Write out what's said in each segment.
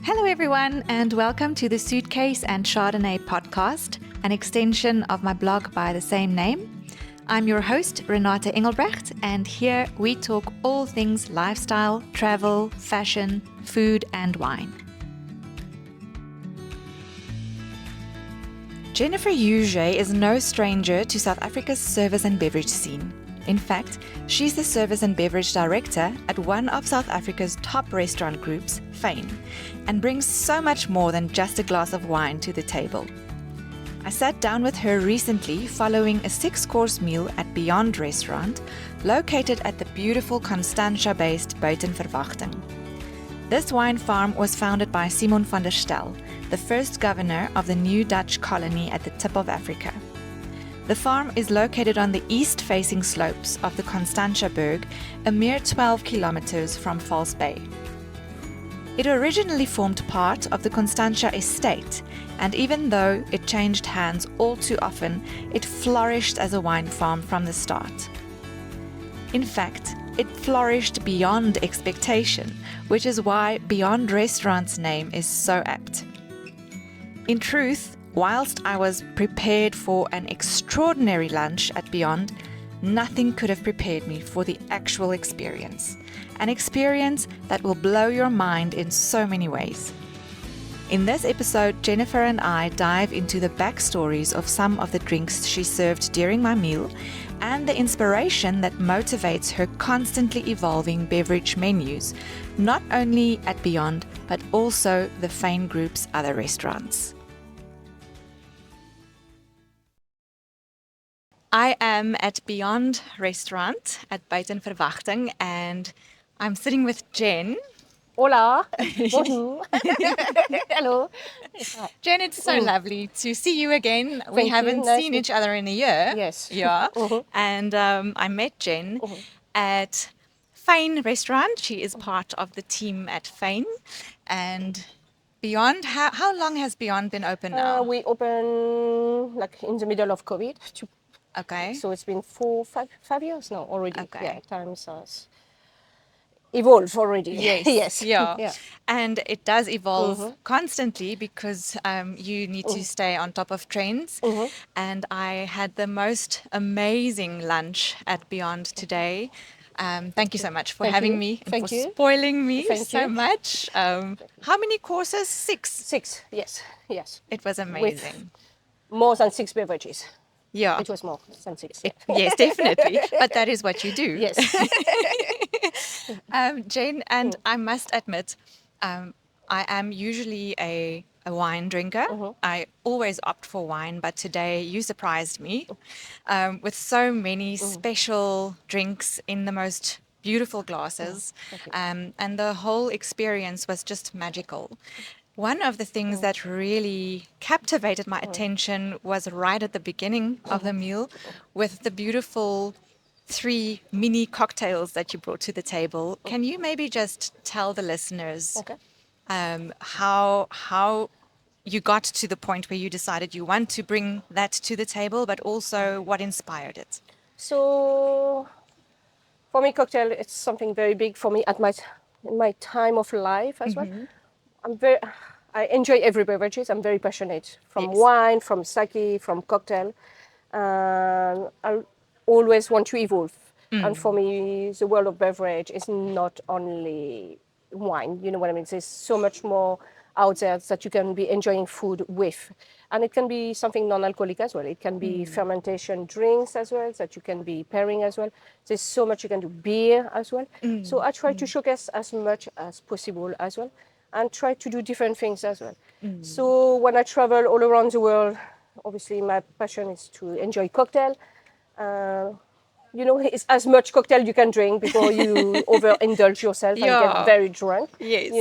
Hello everyone and welcome to the Suitcase and Chardonnay podcast, an extension of my blog by the same name. I'm your host, Renate Engelbrecht, and here we talk all things lifestyle, travel, fashion, food and wine. Jennifer Hugé is no stranger to South Africa's service and beverage scene. In fact, she's the Service and Beverage Director at one of South Africa's top restaurant groups, Fane, and brings so much more than just a glass of wine to the table. I sat down with her recently following a 6-course meal at Beyond Restaurant, located at the beautiful Constantia-based Buitenverwachting. This wine farm was founded by Simon van der Stel, the first governor of the new Dutch colony at the tip of Africa. The farm is located on the east-facing slopes of the Constantiaberg, a mere 12 kilometers from False Bay. It originally formed part of the Constantia Estate, and even though it changed hands all too often, it flourished as a wine farm from the start. In fact, it flourished beyond expectation, which is why Beyond Restaurant's name is so apt. In truth, whilst I was prepared for an extraordinary lunch at Beyond, nothing could have prepared me for the actual experience. An experience that will blow your mind in so many ways. In this episode, Jennifer and I dive into the backstories of some of the drinks she served during my meal and the inspiration that motivates her constantly evolving beverage menus, not only at Beyond, but also the Fane Group's other restaurants. I am at Beyond Restaurant at Buitenverwachting and I'm sitting with Jen. Hola, bonjour, hello. Jen, it's so lovely to see you again. We haven't seen each other in a year. Yes. Yeah. And I met Jen at Fane Restaurant. She is part of the team at Fane. And Beyond, how long has Beyond been open now? We opened like in the middle of COVID. Okay. So it's been 5 years now already. Okay. Yeah, times has evolved already. Yes. Yes. Yeah. And it does evolve constantly because you need to stay on top of trends. And I had the most amazing lunch at Beyond today. Thank you so much for having me and for spoiling me so much. How many courses? 6? 6, yes. It was amazing. With more than 6 beverages. Yeah. It was more than 6. Yes, definitely. But that is what you do. Yes. Jane, and I must admit, I am usually a wine drinker. I always opt for wine, but today you surprised me with so many special drinks in the most beautiful glasses. And the whole experience was just magical. One of the things that really captivated my attention was right at the beginning of the meal with the beautiful 3 mini cocktails that you brought to the table. Can you maybe just tell the listeners how you got to the point where you decided you want to bring that to the table, but also what inspired it? So for me, cocktail, it's something very big for me in my time of life as well. I enjoy every beverages. I'm very passionate from wine, from sake, from cocktail. I always want to evolve. And for me, the world of beverage is not only wine. You know what I mean? There's so much more out there that you can be enjoying food with. And it can be something non-alcoholic as well. It can be fermentation drinks as well, that you can be pairing as well. There's so much you can do, beer as well. So I try to showcase as much as possible as well, and try to do different things as well. So when I travel all around the world, obviously my passion is to enjoy cocktail. It's as much cocktail you can drink before you overindulge yourself and get very drunk. Yes.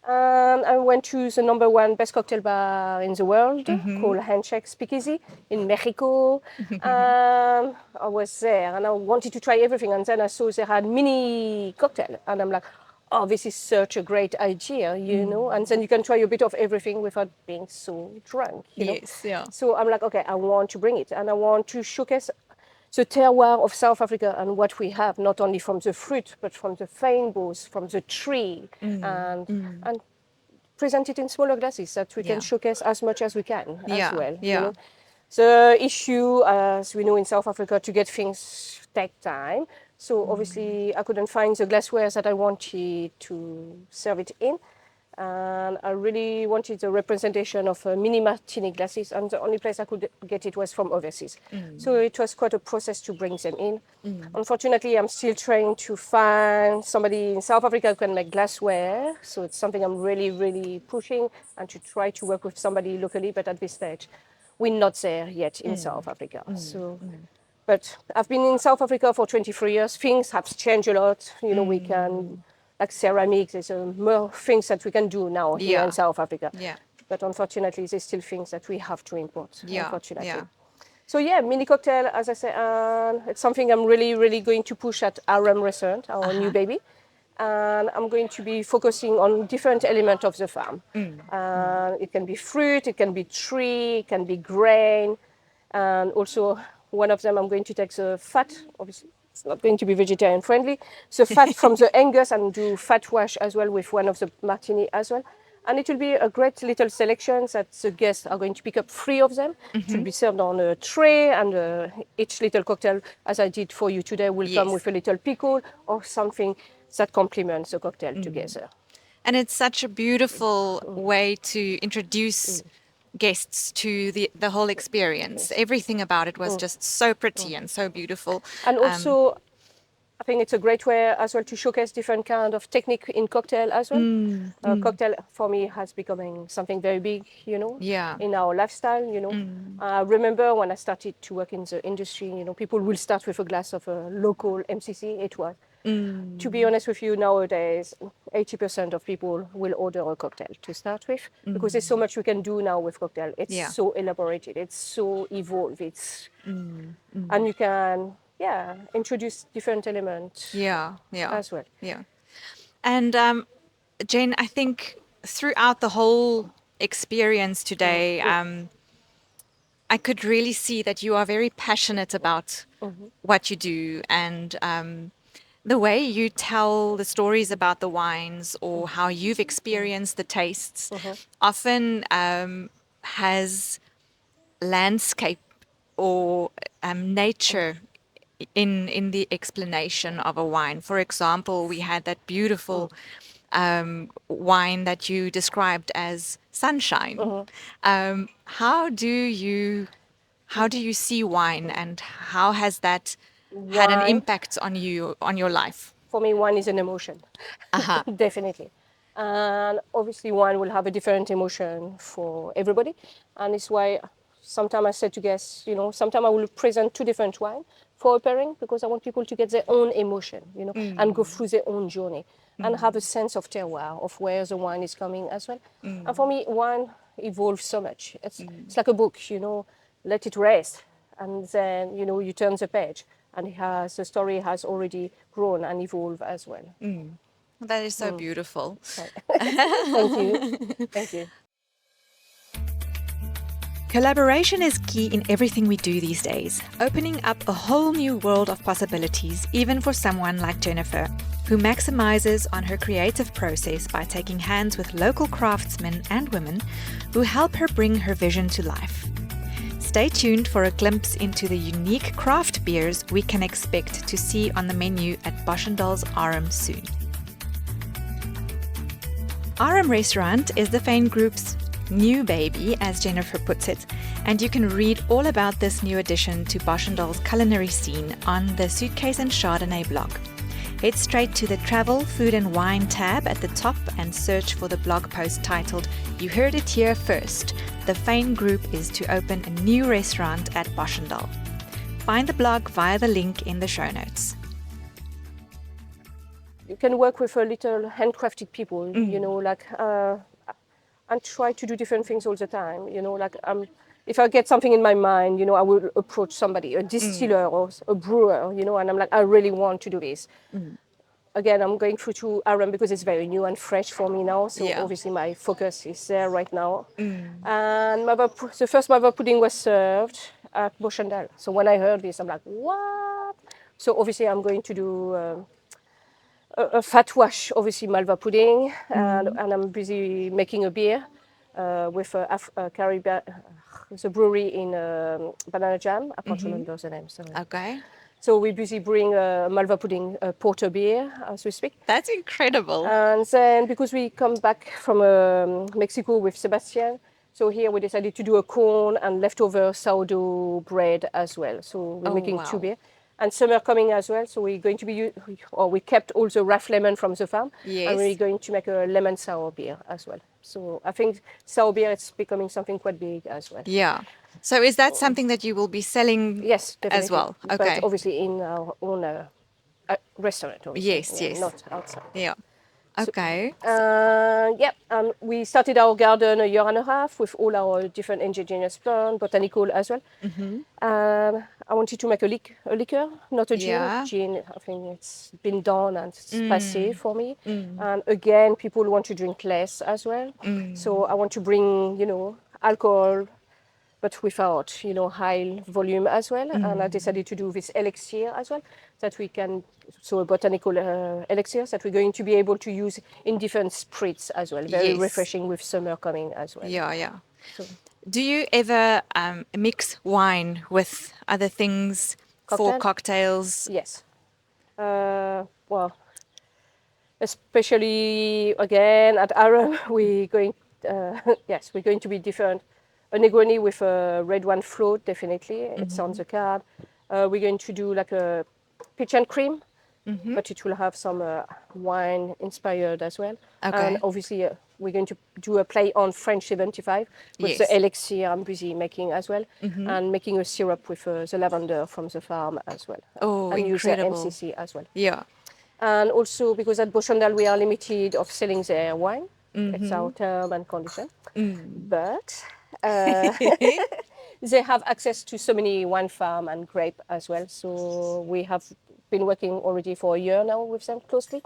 I went to the number 1 best cocktail bar in the world called Handshake Speakeasy in Mexico. I was there and I wanted to try everything, and then I saw they had mini cocktail and I'm like, oh, this is such a great idea, and then you can try a bit of everything without being so drunk, Yes, yeah. So I'm like, okay, I want to bring it, and I want to showcase the terroir of South Africa and what we have, not only from the fruit, but from the fynbos, from the tree, and present it in smaller glasses that we Yeah. can showcase as much as we can Yeah, as well. yeah. You know? The issue, as we know in South Africa, to get things take time. So obviously I couldn't find the glassware that I wanted to serve it in. And I really wanted a representation of mini martini glasses, and the only place I could get it was from overseas. So it was quite a process to bring them in. Unfortunately, I'm still trying to find somebody in South Africa who can make glassware. So it's something I'm really, really pushing, and to try to work with somebody locally. But at this stage, we're not there yet in South Africa. But I've been in South Africa for 23 years. Things have changed a lot. You know, we can, like ceramics, there's more things that we can do now here Yeah. in South Africa. Yeah. But unfortunately, there's still things that we have to import, Yeah. unfortunately. Yeah. So yeah, mini cocktail, as I said, it's something I'm really, really going to push at RM Restaurant, our new baby. And I'm going to be focusing on different elements of the farm. It can be fruit, it can be tree, it can be grain. And also one of them, I'm going to take the fat, obviously it's not going to be vegetarian friendly, the fat from the Angus and do fat wash as well with one of the martini as well. And it will be a great little selection that the guests are going to pick up 3 of them. It will be served on a tray, and each little cocktail, as I did for you today, will come with a little pickle or something that complements the cocktail together. And it's such a beautiful way to introduce guests to the whole experience. Everything about it was just so pretty and so beautiful. And also, I think it's a great way as well to showcase different kind of technique in cocktail as well. Cocktail for me has becoming something very big, you know, Yeah. in our lifestyle, you know. I remember when I started to work in the industry, you know, people will start with a glass of a local MCC. It was, to be honest with you, nowadays, 80% of people will order a cocktail to start with, because there's so much we can do now with cocktail. It's Yeah. so elaborated, it's so evolved, it's, and you can, introduce different elements Yeah. Yeah. as well. Yeah. And Jen, I think throughout the whole experience today, I could really see that you are very passionate about what you do, and the way you tell the stories about the wines or how you've experienced the tastes often has landscape or nature in the explanation of a wine. For example, we had that beautiful wine that you described as sunshine. How do you see wine, and how has that had an Wine, impact on you, on your life? for me, wine is an emotion, definitely. And obviously, wine will have a different emotion for everybody. And it's why sometimes I say to guests, you know, sometimes I will present 2 different wines for a pairing, because I want people to get their own emotion, you know, and go through their own journey and have a sense of terroir, of where the wine is coming as well. And for me, wine evolves so much. It's like a book, you know, let it rest. And then, you know, you turn the page, and the story has already grown and evolved as well. That is so beautiful. Thank you. Thank you. Collaboration is key in everything we do these days, opening up a whole new world of possibilities, even for someone like Jennifer, who maximizes on her creative process by taking hands with local craftsmen and women who help her bring her vision to life. Stay tuned for a glimpse into the unique craft beers we can expect to see on the menu at Boschendal's RM soon. RM Restaurant is the Fane Group's new baby, as Jennifer puts it, and you can read all about this new addition to Boschendal's culinary scene on the Suitcase and Chardonnay blog. Head straight to the Travel, Food and Wine tab at the top and search for the blog post titled "You Heard It Here First. The Fane Group is to open a new restaurant at Boschendal." Find the blog via the link in the show notes. You can work with a little handcrafted people, you know, like, and try to do different things all the time, you know, like, if I get something in my mind, you know, I will approach somebody, a distiller or a brewer, you know, and I'm like, I really want to do this. Again, I'm going through to RM because it's very new and fresh for me now, so obviously my focus is there right now. And the first mother pudding was served at Boschendal. So when I heard this, I'm like, what? So obviously I'm going to do a fat wash, obviously Malva pudding, and I'm busy making a beer with Caribbean, the brewery in Banana Jam. I can't remember the name. Sorry. Okay. So we're busy brewing Malva pudding, porter beer, as we speak. That's incredible. And then because we come back from Mexico with Sebastian, so here we decided to do a corn and leftover sourdough bread as well. So we're making two beer. And summer coming as well, so we're going to be, we kept all the rough lemon from the farm, and we're going to make a lemon sour beer as well. So I think sour beer is becoming something quite big as well. Yeah. So is that something that you will be selling Yes, definitely. as well? Okay. But obviously in our own restaurant, obviously. Yes. Not outside. Yeah. Okay. We started our garden a year and a half with all our different indigenous plants, botanical as well. I wanted to make a liquor, not a gin. Yeah. Gin, I think it's been done and it's passé for me. And again, people want to drink less as well. So I want to bring, alcohol, but without, high volume as well. And I decided to do this elixir as well, that we can, so a botanical elixir that we're going to be able to use in different spirits as well. Very refreshing with summer coming as well. Yeah. So, do you ever mix wine with other things for cocktails? Yes. Well, especially again at Aram, we're going to be different. A Negroni with a red wine float, definitely. It's on the card. We're going to do like a peach and cream, but it will have some wine inspired as well. Okay. And obviously, we're going to do a play on French 75 with the elixir I'm busy making as well, and making a syrup with the lavender from the farm as well. Oh, and incredible. use the MCC as well. Yeah. And also because at Beauchandal we are limited of selling their wine. It's our term and condition. But they have access to so many wine farm and grape as well. So we have been working already for a year now with them closely.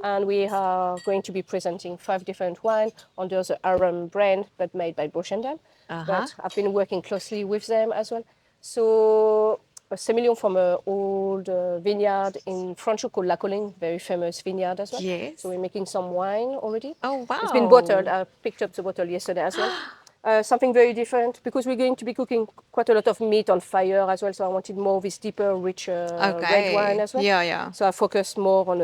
And we are going to be presenting 5 different wines under the Aram brand, but made by Beauchandal. But I've been working closely with them as well. So a Semillon from an old vineyard in Franchot called La Colline, very famous vineyard as well. Yes. So we're making some wine already. Oh, wow. It's been bottled. I picked up the bottle yesterday as well. Something very different because we're going to be cooking quite a lot of meat on fire as well. So I wanted more of this deeper, richer red wine as well. Yeah. So I focused more on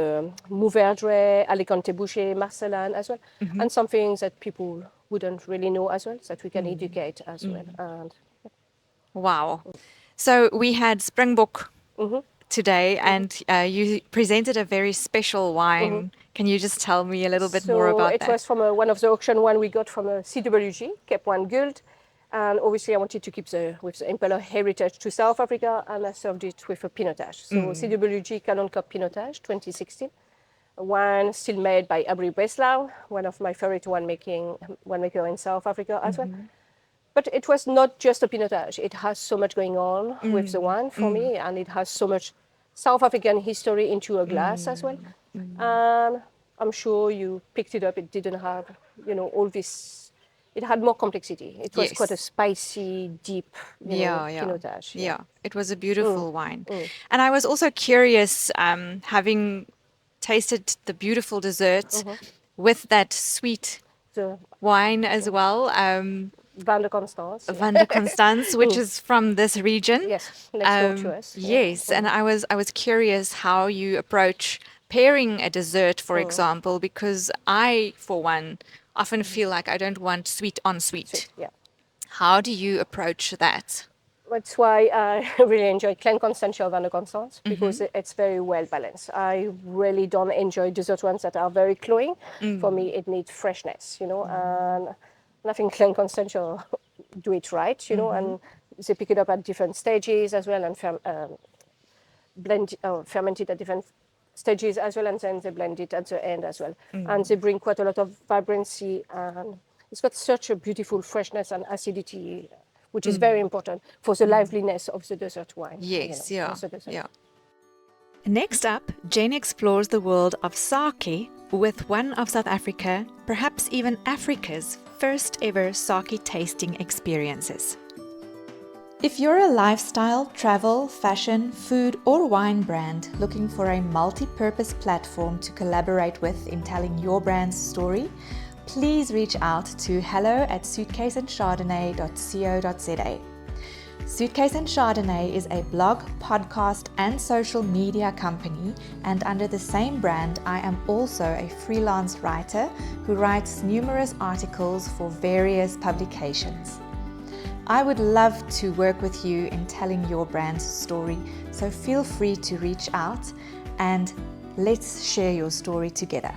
Mourvèdre, Alicante Boucher, Marcellan as well. And some things that people wouldn't really know as well, so that we can educate as well. And wow. So we had Springbok today, and you presented a very special wine. Can you just tell me a little bit more about that? It was from one of the auction one we got from CWG, Cape One Gold. And obviously I wanted to keep with the Imperial heritage to South Africa, and I served it with a Pinotage. So CWG Canon Cup Pinotage 2016. Wine still made by Abri Breslau, one of my favorite winemaker in South Africa as well. But it was not just a Pinotage. It has so much going on with the wine for me, and it has so much South African history into a glass as well. And I'm sure you picked it up. It didn't have, all this. It had more complexity. It was quite a spicy, deep, Pinotage. Yeah, it was a beautiful wine. And I was also curious, having tasted the beautiful dessert with that sweet wine as well. Van de Constance. Van de Constance, which is from this region. Yes, next door to us. Yes, and I was curious how you approach pairing a dessert, for example, because I, for one, often feel like I don't want sweet on sweet. Yeah. How do you approach that? That's why I really enjoy Clan Constantia Van de Constance, because it's very well balanced. I really don't enjoy dessert ones that are very cloying. For me, it needs freshness, and I think Clan Constantia do it right, and they pick it up at different stages as well, and ferment it at different stages as well, and then they blend it at the end as well. And they bring quite a lot of vibrancy, and it's got such a beautiful freshness and acidity, which is very important for the liveliness of the dessert wine. Yes, yeah. Next up, Jane explores the world of sake with one of South Africa, perhaps even Africa's first ever sake tasting experiences. If you're a lifestyle, travel, fashion, food, or wine brand looking for a multi-purpose platform to collaborate with in telling your brand's story, please reach out to hello@suitcaseandchardonnay.co.za. Suitcase and Chardonnay is a blog, podcast, and social media company, and under the same brand, I am also a freelance writer who writes numerous articles for various publications. I would love to work with you in telling your brand's story, so feel free to reach out and let's share your story together.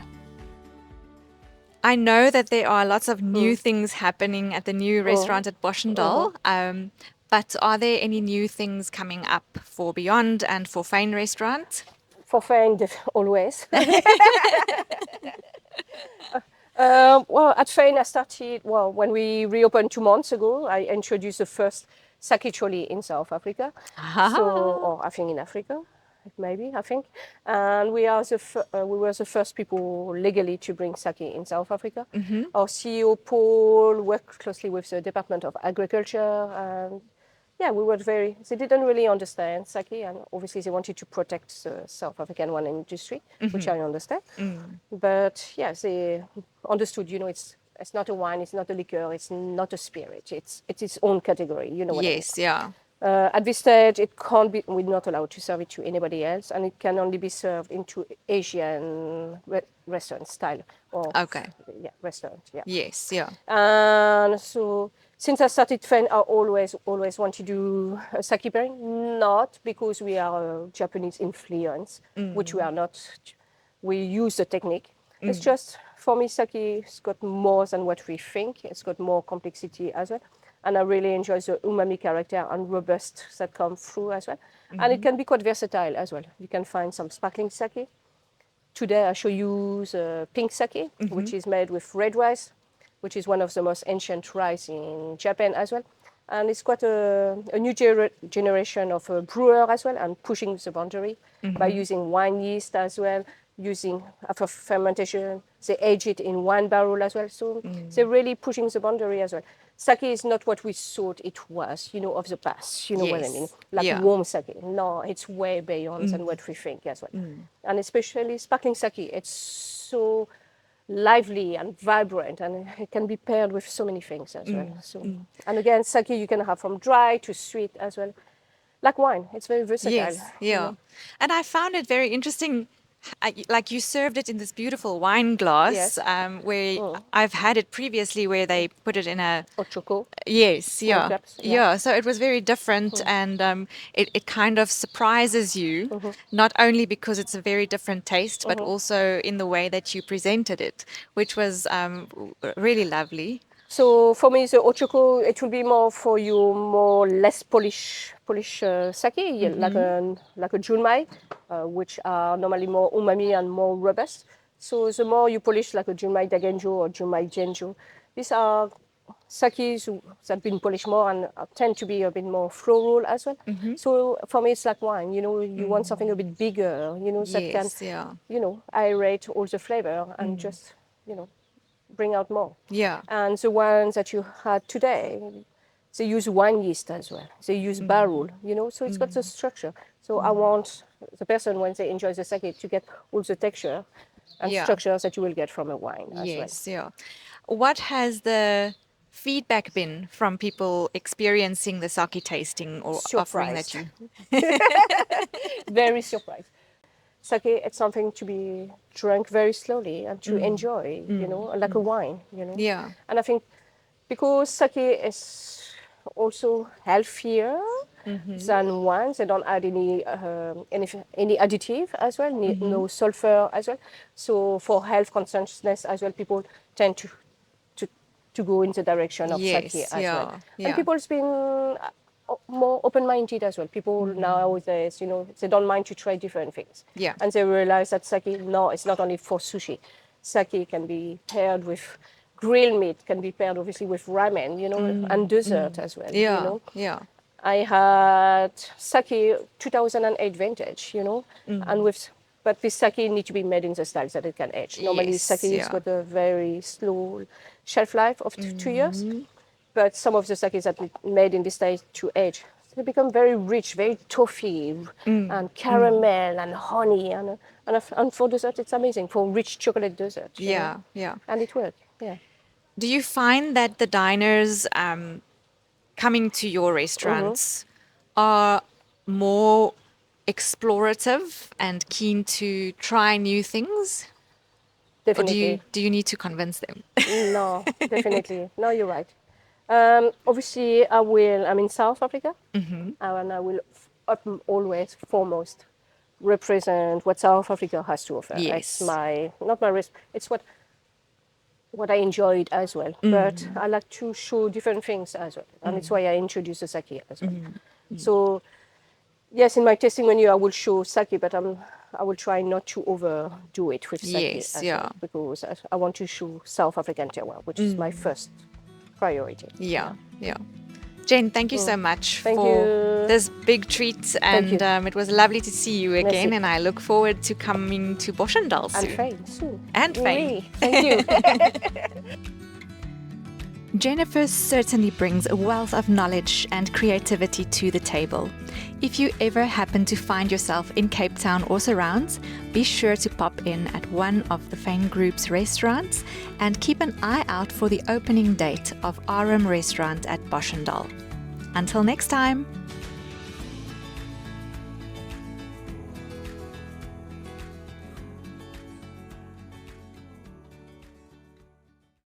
I know that there are lots of new things happening at the new restaurant at Boschendal, but are there any new things coming up for Beyond and for Fane Restaurant? For Fane, always. Well, at Fane, I started, when we reopened 2 months ago, I introduced the first sake trolley in South Africa. Or I think in Africa, maybe, I think. And we were the first people legally to bring sake in South Africa. Our CEO, Paul, worked closely with the Department of Agriculture. And yeah, they didn't really understand sake, and obviously they wanted to protect the South African wine industry, which I understand. But yeah, they understood, it's not a wine, it's not a liquor, it's not a spirit, it's its own category, what I mean. Yes, yeah. At this stage, we're not allowed to serve it to anybody else, and it can only be served into Asian restaurant style. Restaurant, yeah. Yes, yeah. And so since I started Fane, I always want to do a sake pairing, not because we are a Japanese influence, which we are not. We use the technique. It's just, for me, sake's got more than what we think. It's got more complexity as well. And I really enjoy the umami character and robust that come through as well. And it can be quite versatile as well. You can find some sparkling sake. Today I show you the pink sake, which is made with red rice, which is one of the most ancient rice in Japan as well. And it's quite a new generation of brewer as well, and pushing the boundary by using wine yeast as well, using after fermentation, they age it in wine barrel as well. So they're really pushing the boundary as well. Sake is not what we thought it was, of the past, what I mean, like warm sake. No, it's way beyond than what we think as well. And especially sparkling sake, it's so lively and vibrant, and it can be paired with so many things as well. So, and again, sake you can have from dry to sweet as well, like wine. It's very versatile. Yes, yeah. And I found it very interesting. Like you served it in this beautiful wine glass, where I've had it previously, where they put it in a Ochoko. Yes, yeah, Cups, yeah. So it was very different, and it kind of surprises you, not only because it's a very different taste, but also in the way that you presented it, which was really lovely. So for me, the Ochoko, it will be more for you, more less polish sake, like a Junmai, which are normally more umami and more robust. So the more you polish like a Junmai Dagenjo or Junmai Genjo, these are sakes that have been polished more and tend to be a bit more floral as well. So for me, it's like wine. You want something a bit bigger. That can, aerate all the flavor and just, bring out more. Yeah. And the ones that you had today, they use wine yeast as well. They use barrel, so it's got the structure. So I want the person, when they enjoy the sake, to get all the texture and structures that you will get from a wine as well. Yes, yeah. What has the feedback been from people experiencing the sake tasting or offering that you? Very surprised. Sake, it's something to be drunk very slowly and to enjoy, like a wine, Yeah. And I think because sake is also healthier than wine, they don't add any additive as well, no sulfur as well. So for health consciousness as well, people tend to go in the direction of sake as well. Yeah. And people's been more open-minded as well. People nowadays, they don't mind to try different things. Yeah. And they realize that sake, it's not only for sushi. Sake can be paired with grilled meat, can be paired obviously with ramen, and dessert as well. Yeah. Yeah. I had sake 2008 vintage, but this sake needs to be made in the style that it can age. Normally, sake has got a very slow shelf life of 2 years. But some of the sakes that we made in this stage to age they become very rich, very toffee and caramel and honey and for dessert it's amazing for rich chocolate dessert. you know. Yeah. And it works. Yeah. Do you find that the diners coming to your restaurants are more explorative and keen to try new things? Or Definitely. do you need to convince them? No, definitely. No, you're right. Obviously, I'm in South Africa, and I will always foremost represent what South Africa has to offer. Yes. It's not my risk. It's what I enjoyed as well. But I like to show different things as well, and it's why I introduce the sake as well. So, yes, in my tasting menu, I will show sake, but I will try not to overdo it with sake Yes, as yeah. well, because I want to show South African terroir, which is my first priority. Yeah. Jane, thank you so much Thank for you. this big treat, and you. it was lovely to see you again. Merci. And I look forward to coming to Boschendal And soon. Fane, soon. And Fane. Oui, thank you. Jennifer certainly brings a wealth of knowledge and creativity to the table. If you ever happen to find yourself in Cape Town or surrounds, be sure to pop in at one of the Fane Group's restaurants and keep an eye out for the opening date of Aram Restaurant at Boschendal. Until next time!